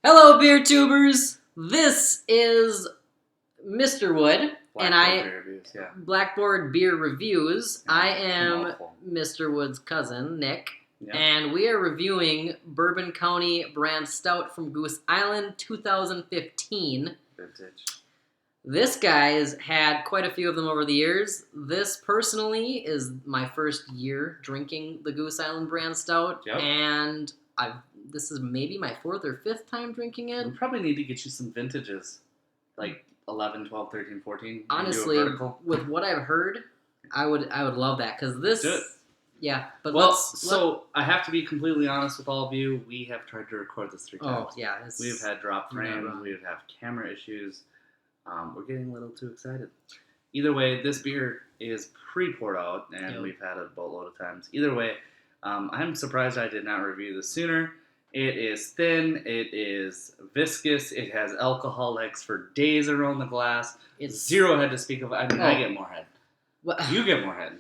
Hello, beer tubers. This is Mr. Wood, and Blackboard Beer Reviews. Yeah, I am mouthful. Mr. Wood's cousin, Nick, Yeah. and we are reviewing Bourbon County brand stout from Goose Island 2015. Vintage. This guy's had quite a few of them over the years. This personally is my first year drinking the Goose Island brand stout, Yep. and this is maybe my fourth or fifth time drinking it. We probably need to get you some vintages, like 11, 12, 13, 14. Honestly, do a vertical. with what I've heard, I would love that because this. Do it. Yeah, but so I have to be completely honest with all of you. We have tried to record this 3 times. Oh yeah, We've had drop you're not frames. wrong. We've had camera issues. We're getting a little too excited. Either way, this beer is pre-poured out, and Yep. we've had it a boatload of times. Either way, I'm surprised I did not review this sooner. It is thin. It is viscous. It has alcohol legs for days around the glass. It's Zero head to speak of. I mean, I Oh. get more head. Well, You get more head.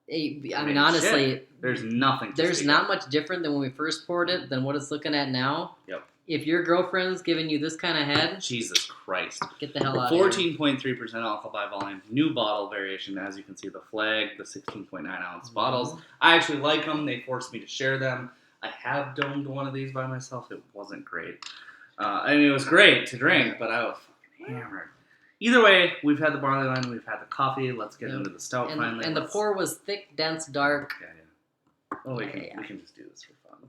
I mean, honestly, shit. There's nothing. there's not much different than when we first poured it than what it's looking at now. Yep. If your girlfriend's giving you this kind of head, Jesus Christ. get the hell out of here. 14.3% alcohol by volume. New bottle variation. As you can see, the flag, the 16.9 ounce bottles. I actually like them. They forced me to share them. I have domed one of these by myself. It wasn't great. I mean, it was great to drink, but I was fucking hammered. Either way, we've had the barley wine, we've had the coffee. Let's get Yep. into the stout finally. And the pour was thick, dense, dark. Yeah. Oh, we Yeah. can just do this for fun.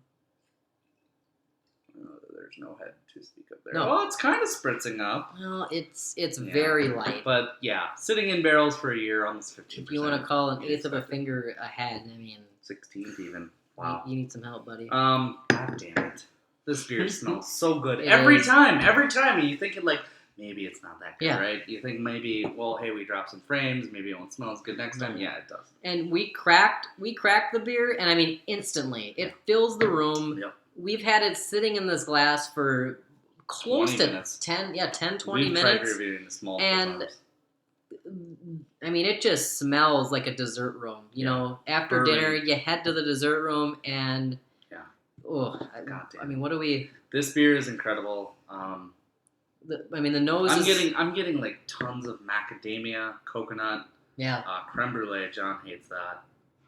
There's no head to speak of there. No. Well, it's kind of spritzing up. Well, it's Yeah. very light. But yeah, sitting in barrels for a year, almost 15%. If you want to call an You'd eighth of a expect it. finger a head, I mean, 16th even. Wow. you need some help, buddy. God damn it. This beer smells so good. It Every is. time. You think it like, maybe it's not that good, Yeah. right? You think maybe, well, hey, we dropped some frames. Maybe it won't smell as good next time. Yeah, it does. And we cracked the beer, and I mean, instantly. It fills the room. Yep. We've had it sitting in this glass for close 20 to minutes. 10, 20 We've minutes. tried reviewing the small And- times. I mean, it just smells like a dessert room. You know, after Bourbon. dinner, you head to the dessert room, and Yeah. oh, God damn I mean, what do we? This beer is incredible. The nose. I'm getting like tons of macadamia, coconut, Yeah. creme brulee. John hates that.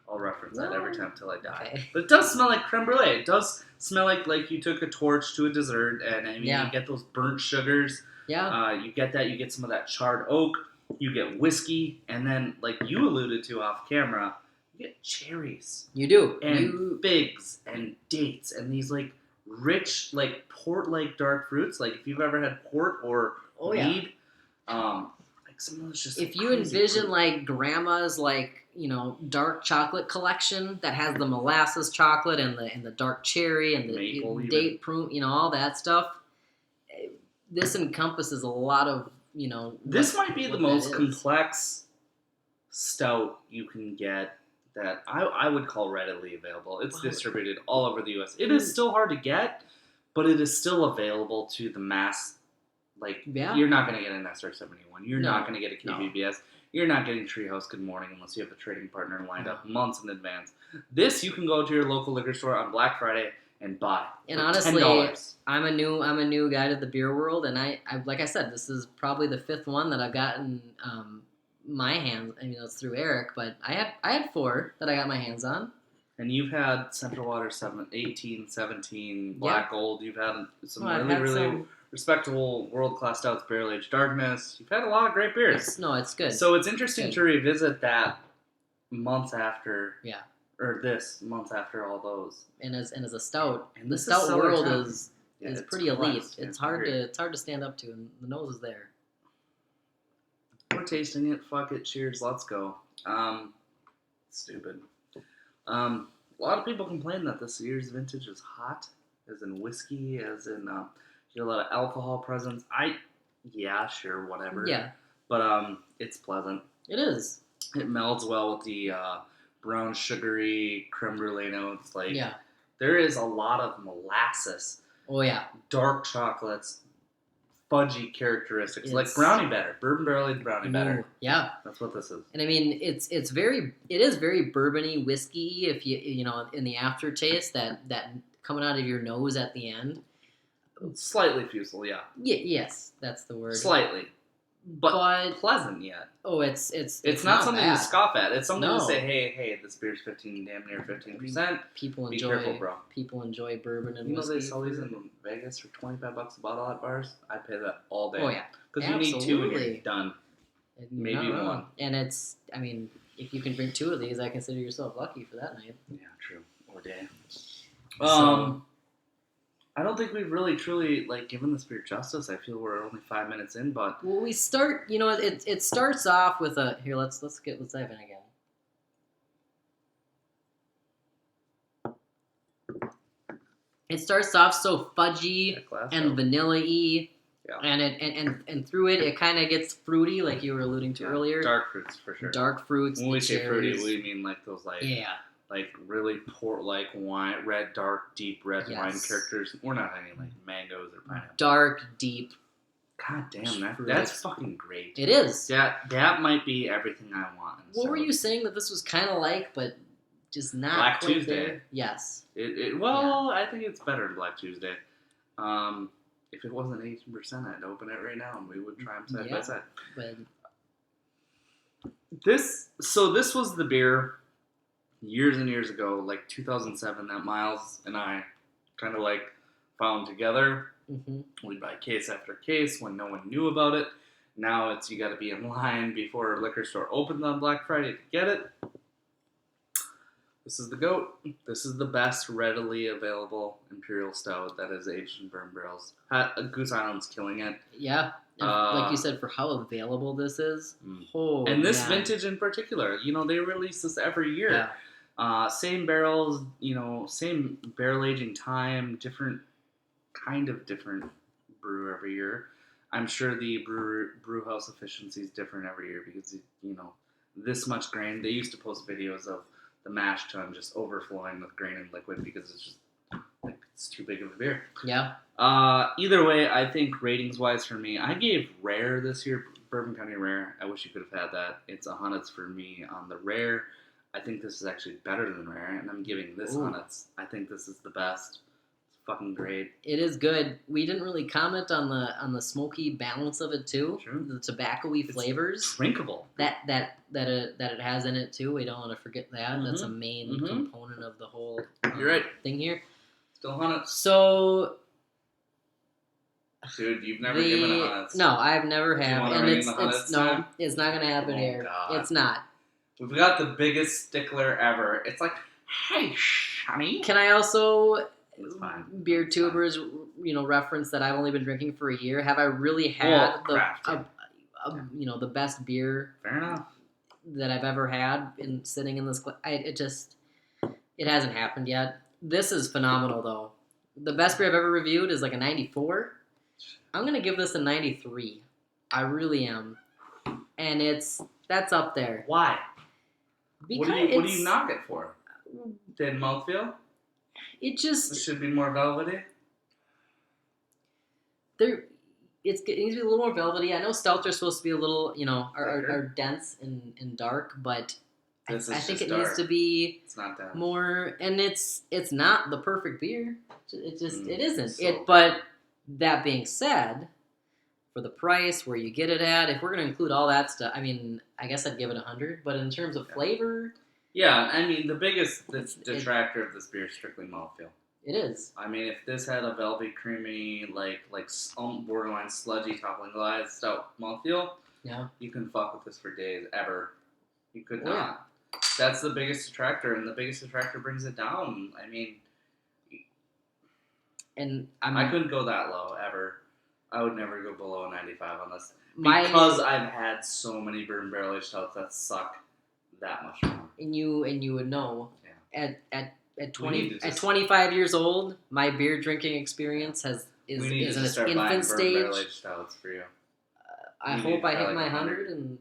I'll reference that every time till I die. Okay. But it does smell like creme brulee. It does smell like you took a torch to a dessert, and I mean, Yeah. you get those burnt sugars. Yeah. You get that. You get some of that charred oak. You get whiskey, and then, like you alluded to off camera, you get cherries You do. and figs and dates and these like rich, like port-like dark fruits. Like if you've ever had port or Oh, yeah. mead, like some of those just. If you crazy envision fruit. like grandma's dark chocolate collection that has the molasses chocolate and the dark cherry and the Maple even. date prune, all that stuff, this encompasses a lot of This might be the most that is. complex stout you can get that I would call readily available. It's Wow. distributed all over the U.S. It is still hard to get, but it is still available to the mass. Like, Yeah. you're not going to get an SR71. You're No. not going to get a KBBS. You're not getting Treehouse Good Morning unless you have a trading partner lined up months in advance. This you can go to your local liquor store on Black Friday and buy. And for honestly, $10. I'm a new guy to the beer world, and I like I said, this is probably the fifth one that I've gotten my hands. I mean, it's through Eric, but I had 4 that I got my hands on. And you've had Central Water 18, 17, Black Gold. You've had some Well, I've really, had really some- respectable world-class stouts, barrel-aged darkness. You've had a lot of great beers. It's good. So it's interesting Good. to revisit that months after. Yeah. Or this months after all those. and as a stout, And the this is stout Cellar world Town. is Yeah, is it's pretty elite. class. Yeah, It's hard agreed. to stand up to, and the nose is there. We're tasting it. Fuck it. Cheers. Let's go. Stupid. A lot of people complain that this year's vintage is hot, as in whiskey, as in you get a lot of alcohol presence. Yeah, sure, whatever. Yeah, But it's pleasant. it is. It melds well with the brown sugary creme brulee notes. Like Yeah. there is a lot of molasses, Oh yeah. dark chocolates, fudgy characteristics, like It's- brownie batter, bourbon barrel brownie batter. Ooh, yeah. That's what this is. And I mean, it is very bourbony whiskey. If you in the aftertaste that coming out of your nose at the end. Slightly fusel, yeah. Yes, that's the word. Slightly. But pleasant yet. Oh, it's not something bad. to scoff at. It's something to No. say, hey, this beer's damn near 15%. People Be enjoy. careful, bro. People enjoy bourbon and you know whiskey. they sell these in Vegas for $25 a bottle at bars. I'd pay that all day. Oh yeah, because you need 2 and you're done. Maybe one. And it's, I mean, if you can drink 2 of these, I consider yourself lucky for that night. Yeah, true. Or day. So, I don't think we've really truly given this beer justice. I feel we're only 5 minutes in, but well, we start. You know, it starts off with a here. Let's dive in again. It starts off so fudgy and vanilla-y, and through it kind of gets fruity, like you were alluding to earlier. Dark fruits for sure. Dark fruits. When we say fruity, we mean those really wine, deep red wine characters. We're not having mangoes or pineapple. Dark, deep. God damn, that's fucking great. It is. That might be everything I want. What were you saying that this was kind of like, but just not Black quite Tuesday? There? Yes. I think it's better than Black Tuesday. If it wasn't 18%, I'd open it right now and we would try them side by side. But this was the beer years and years ago, 2007, that Miles and I kind of found together. Mm-hmm. We'd buy case after case when no one knew about it. Now you got to be in line before a liquor store opens on Black Friday to get it. This is the GOAT. This is the best readily available Imperial Stout that is aged in bourbon barrels. Goose Island's killing it. Yeah. Like you said, for how available this is. Oh, and this vintage in particular, they release this every year. Yeah. Same barrels, same barrel aging time, different brew every year. I'm sure the brew house efficiency is different every year because, this much grain. They used to post videos of the mash tun just overflowing with grain and liquid because it's just it's too big of a beer. Yeah. Either way, I think ratings-wise for me, I gave Rare this year, Bourbon County Rare. I wish you could have had that. It's a Hunnits for me on the Rare. I think this is actually better than Rare, and I'm giving this Hunnits. I think this is the best. It's fucking great. It is good. We didn't really comment on the smoky balance of it too. True. The tobacco-y flavors. Drinkable. That it has in it too. We don't want to forget that. Mm-hmm. That's a main component of the whole You're right. thing here. Still Hunnits. So, dude, you've never given a Hunnits. No, I've never have, and it's time? It's not gonna happen here. God. It's not. We've got the biggest stickler ever. It's like, hey, honey. Can I also It's fine. Beer tubers, reference that I've only been drinking for a year? Have I really had the best beer? Fair enough. That I've ever had sitting in this. It hasn't happened yet. This is phenomenal though. The best beer I've ever reviewed is a 94. I'm gonna give this a 93. I really am, and that's up there. Why? Because what do you knock it for? Thin mouthfeel? It should be more velvety. It needs to be a little more velvety. I know stouts are supposed to be a little, are dense and dark, but I think it dark. needs to be it's not that. more. And it's not the perfect beer. It isn't. So but that being said, for the price, where you get it at, if we're going to include all that stuff, I mean, I guess I'd give it 100. But in terms of flavor, yeah, I mean, the biggest detractor of this beer is strictly mouthfeel. It is. I mean, if this had a velvety, creamy, borderline sludgy toppling glide stout mouthfeel, you can fuck with this for days, ever. You could not. Yeah. That's the biggest detractor, and the biggest detractor brings it down. I mean, and I couldn't go that low, ever. I would never go below a 95 on this. Because I've had so many bourbon barrel aged stouts that suck that much more. And you would know. Yeah. At 25 years old, my beer drinking experience is in its infant stage. Barrel aged stouts for you. I hope I hit my 100, and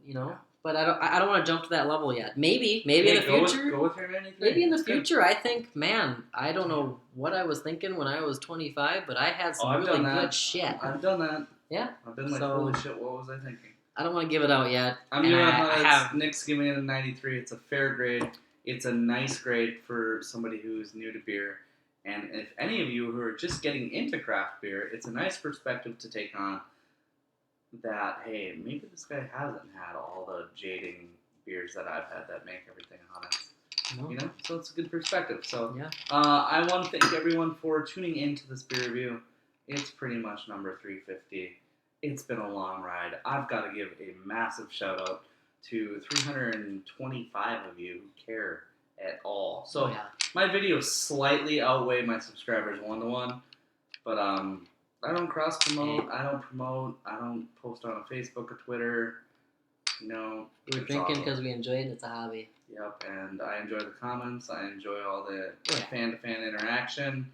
but I don't want to jump to that level yet. Maybe in the future. Go with your 93. Maybe in the future, I think, man, I don't know what I was thinking when I was 25, but I had some really good shit. I've done that. Yeah. I've been holy shit, what was I thinking? I don't want to give it out yet. I'm gonna Nick's giving it a 93. It's a fair grade. It's a nice grade for somebody who's new to beer. And if any of you who are just getting into craft beer, it's a nice perspective to take on that, hey, maybe this guy hasn't had all the jading beers that I've had that make everything honest. No. You know? So it's a good perspective. So Yeah. I want to thank everyone for tuning into this beer review. It's pretty much number 350. It's been a long ride. I've got to give a massive shout out to 325 of you who care at all. So my videos slightly outweigh my subscribers 1-to-1, but I don't cross promote. I don't promote. I don't post on Facebook or Twitter. You know, we're drinking because we enjoy it. It's a hobby. Yep, and I enjoy the comments. I enjoy all the fan-to-fan interaction.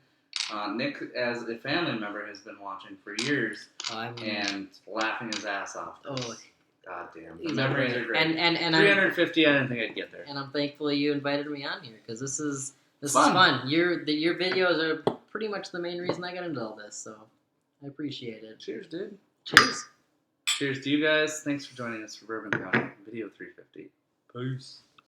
Nick, as a family member, has been watching for years and laughing his ass off. God damn. The memories are great. And 350, I didn't think I'd get there. And I'm thankful you invited me on here because this is fun. Your videos are pretty much the main reason I got into all this, so I appreciate it. Cheers, dude. Cheers. Cheers to you guys. Thanks for joining us for Bourbon County Video 350. Peace.